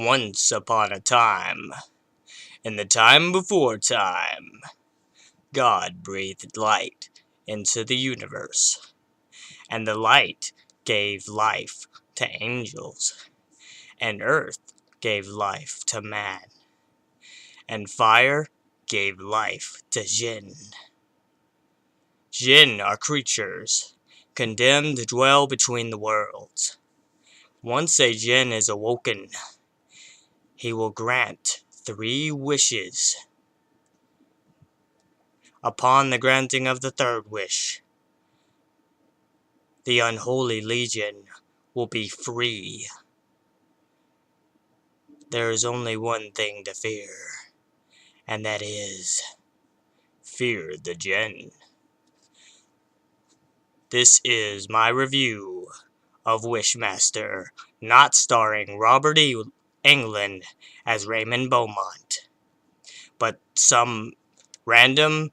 Once upon a time, in the time before time, God breathed light into the universe, and the light gave life to angels, and earth gave life to man, and fire gave life to jinn. Jinn are creatures condemned to dwell between the worlds. Once a jinn is awoken, he will grant 3 wishes. Upon the granting of the 3rd wish, the unholy legion will be free. There is only one thing to fear, and that is fear the jinn. This is my review of Wishmaster, not starring Robert Englund as Raymond Beaumont, but some random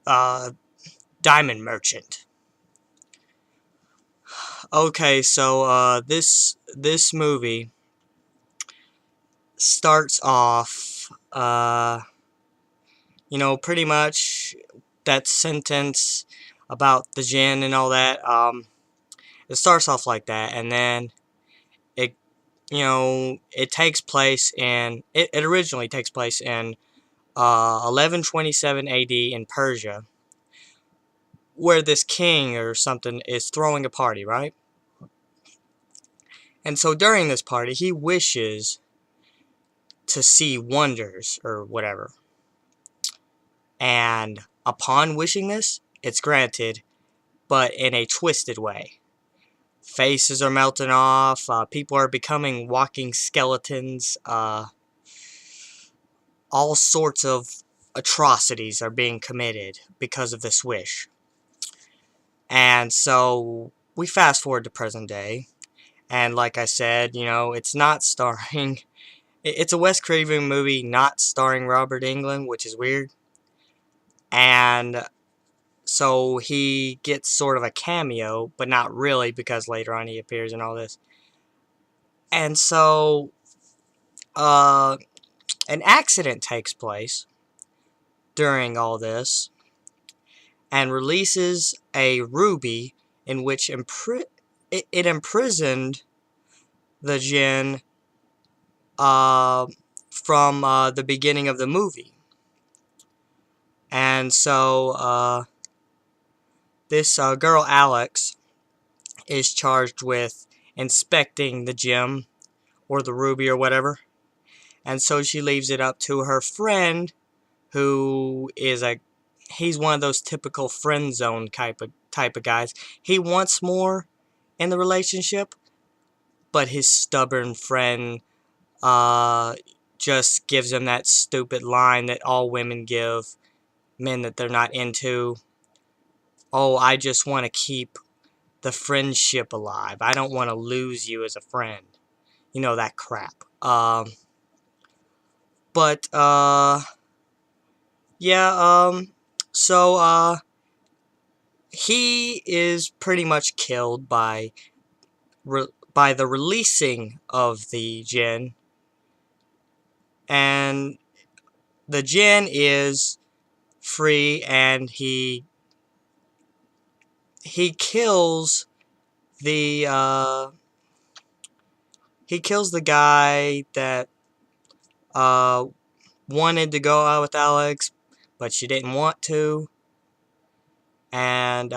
diamond merchant. Okay, so this movie starts off, pretty much that sentence about the jinn and all that. It starts off like that, and then it takes place in, it originally takes place in 1127 AD in Persia, where this king or something is throwing a party, right? And so during this party, he wishes to see wonders or whatever. And upon wishing this, it's granted, but in a twisted way. Faces are melting off, people are becoming walking skeletons, all sorts of atrocities are being committed because of this wish. And so we fast forward to present day, and like I said, it's not starring, it's a Wes Craven movie not starring Robert Englund, which is weird. And so he gets sort of a cameo, but not really, because later on he appears in all this. And so an accident takes place during all this and releases a ruby in which it imprisoned the jinn from the beginning of the movie. And so this girl Alex is charged with inspecting the gem or the ruby or whatever. And so she leaves it up to her friend, who is he's one of those typical friend zone type of guys. He wants more in the relationship, but his stubborn friend just gives him that stupid line that all women give men that they're not into. Oh, I just want to keep the friendship alive. I don't want to lose you as a friend. That crap. But yeah, so he is pretty much killed by the releasing of the jinn, and the jinn is free, and he kills the guy that wanted to go out with Alex, but she didn't want to. And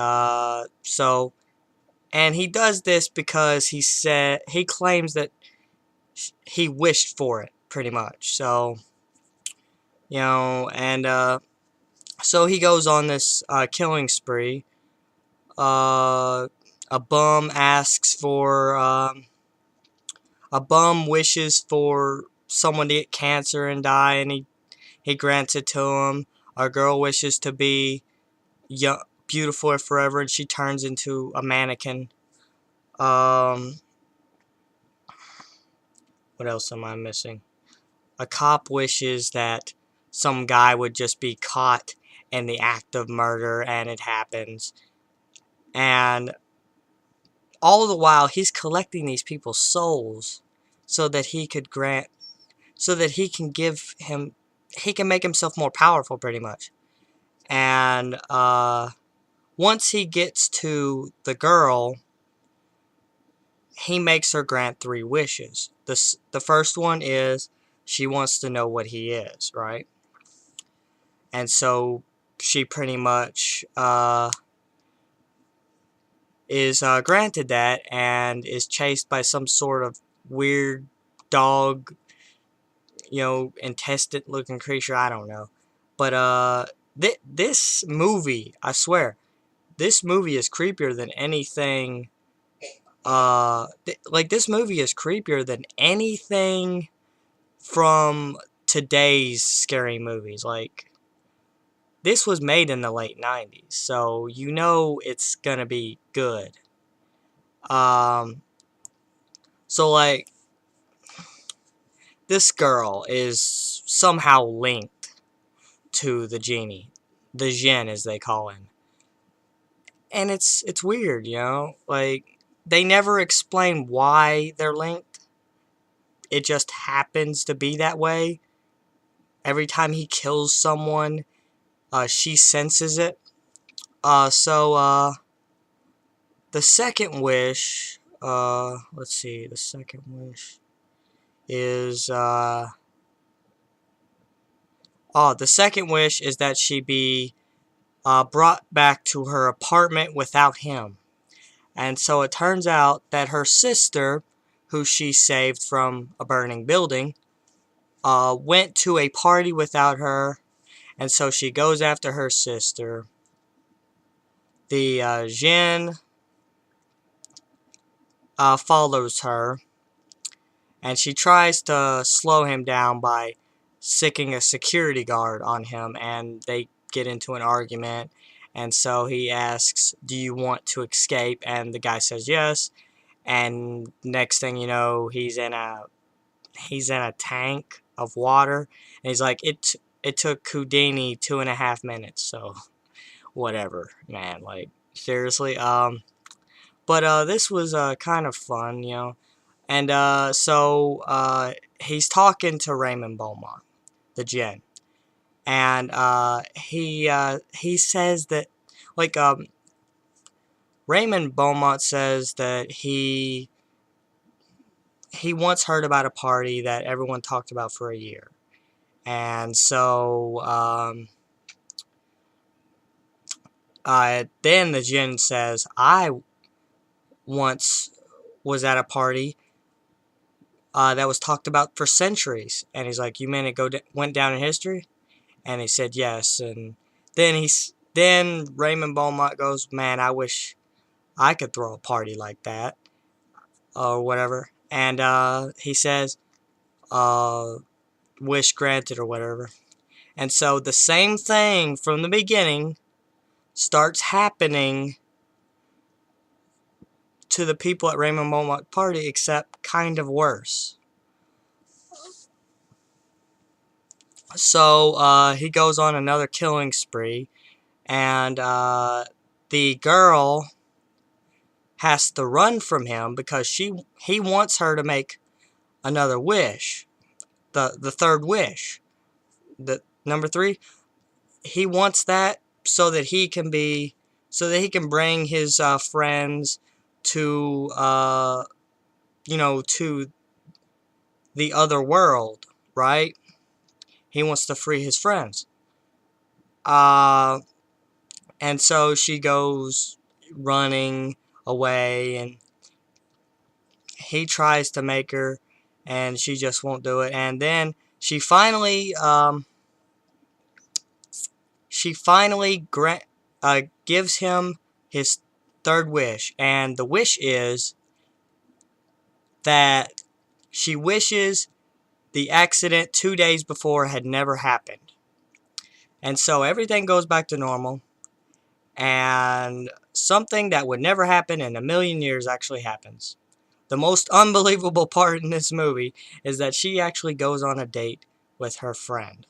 and he does this because he claims that he wished for it, pretty much. So, and so he goes on this killing spree. A bum wishes for someone to get cancer and die, and he grants it to him. A girl wishes to be young, beautiful forever, and she turns into a mannequin. What else am I missing? A cop wishes that some guy would just be caught in the act of murder, and it happens. And all the while, he's collecting these people's souls so that he could grant, so that he can give him, he can make himself more powerful, pretty much. And once he gets to the girl, he makes her grant 3 wishes. The first one is she wants to know what he is, right? And so she pretty much is granted that, and is chased by some sort of weird dog, intestine looking creature, I don't know. But this movie, I swear, this movie is creepier than anything. This movie is creepier than anything from today's scary movies. Like, this was made in the late 90s, so you know it's gonna be good. So like, this girl is somehow linked to the genie, the Jinn as they call him. And it's weird, like, they never explain why they're linked. It just happens to be that way. Every time he kills someone, she senses it. So the second wish, let's see, the second wish is, the second wish is that she be brought back to her apartment without him. And so it turns out that her sister, who she saved from a burning building, went to a party without her, and so she goes after her sister. The Jinn follows her, and she tries to slow him down by sicking a security guard on him, and they get into an argument. And so he asks, do you want to escape? And the guy says yes. And next thing you know, he's in a tank of water, and he's like, it took Houdini 2.5 minutes. So whatever, man. Like, seriously. But this was kind of fun. And so he's talking to Raymond Beaumont, the Jinn, and he says that, like, Raymond Beaumont says that he once heard about a party that everyone talked about for a year. And so then the Jinn says, I once was at a party that was talked about for centuries. And he's like, you mean it went down in history? And he said yes. And then Raymond Beaumont goes, man, I wish I could throw a party like that, or whatever. And he says, wish granted, or whatever. And so the same thing from the beginning starts happening to the people at Raymond Beaumont party, except kind of worse. So he goes on another killing spree, and the girl has to run from him because he wants her to make another wish, the third wish, the number 3. He wants that so that he can bring his friends to to the other world, right? He wants to free his friends. And so she goes running away, and he tries to make her, and she just won't do it. And then she finally gives him his third wish, and the wish is that she wishes the accident 2 days before had never happened. And so everything goes back to normal, and something that would never happen in a million years actually happens. The most unbelievable part in this movie is that she actually goes on a date with her friend.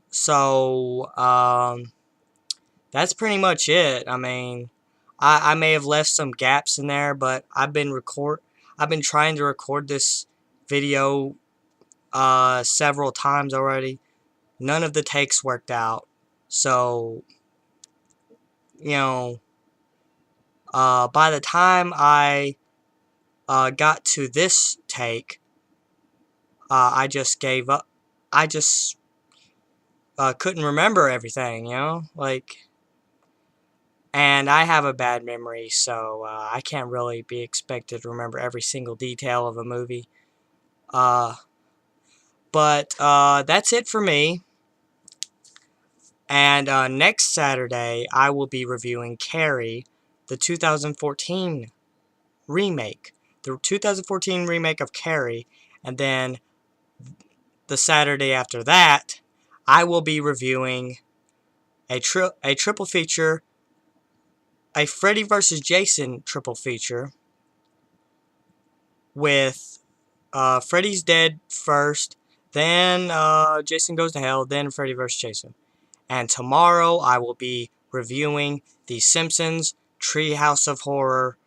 So, that's pretty much it. I mean, I may have left some gaps in there, but I've been trying to record this video several times already. None of the takes worked out. So, you know, by the time I got to this take, I just gave up. I just couldn't remember everything, you know? Like, and I have a bad memory, so I can't really be expected to remember every single detail of a movie. But that's it for me. And next Saturday, I will be reviewing Carrie, the 2014 remake. The 2014 remake of Carrie. And then the Saturday after that, I will be reviewing a triple feature, a Freddy vs. Jason triple feature with Freddy's Dead first, then Jason Goes to Hell, then Freddy vs. Jason. And tomorrow I will be reviewing The Simpsons Treehouse of Horror.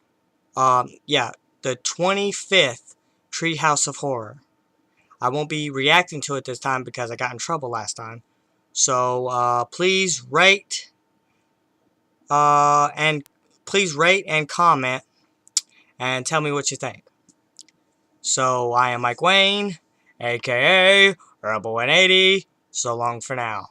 Yeah, the 25th Treehouse of Horror. I won't be reacting to it this time because I got in trouble last time. So please rate and comment and tell me what you think. So I am Mike Wayne, aka Rebel 180. So long for now.